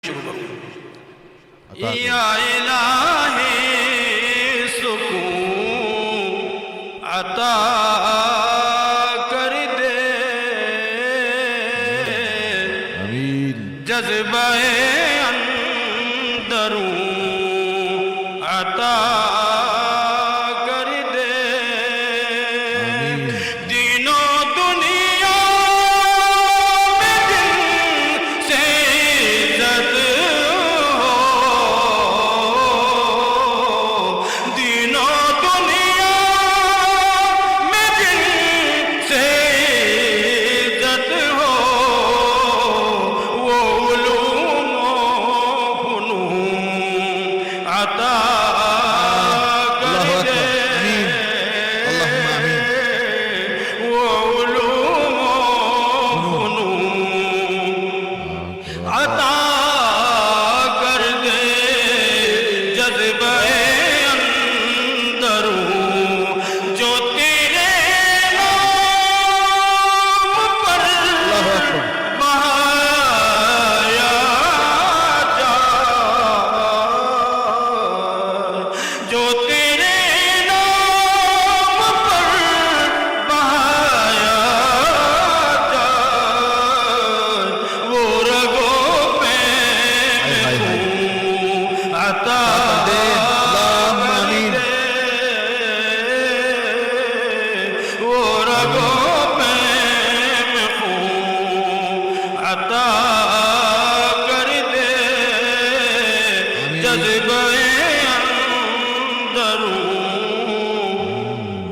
شروع کروں یا الہی سکون عطا کر دے جذبہ اندروں عطا کر دے دین و دنیا میں جن سے عزت ہو دین و دنیا میں جن سے عزت ہو وہ علوم و فنون عطا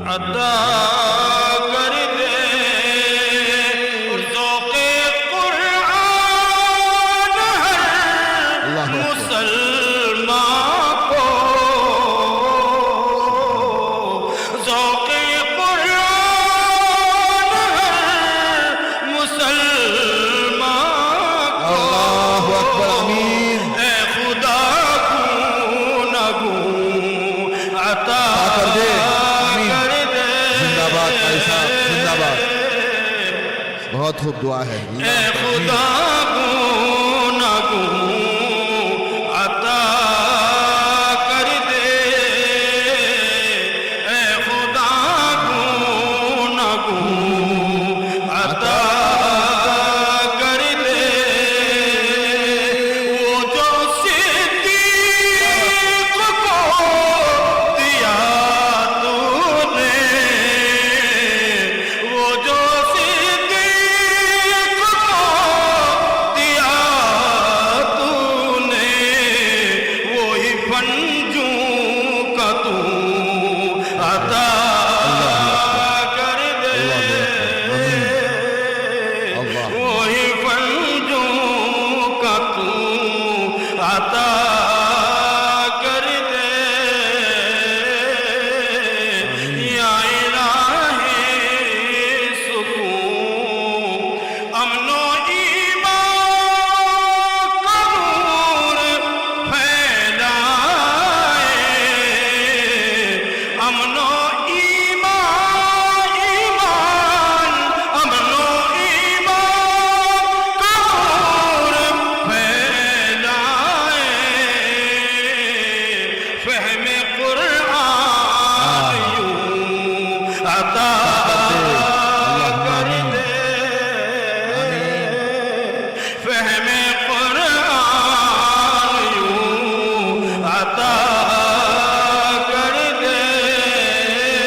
عطا کر دے اور ذوق قرآن ہر مسلمان کو ذوق قرآن ہر مسلمان کو اللہ اکبر آمین اے خدا گوں نہ گوں عطا کر دے بہت خوب دعا ہے اے خدا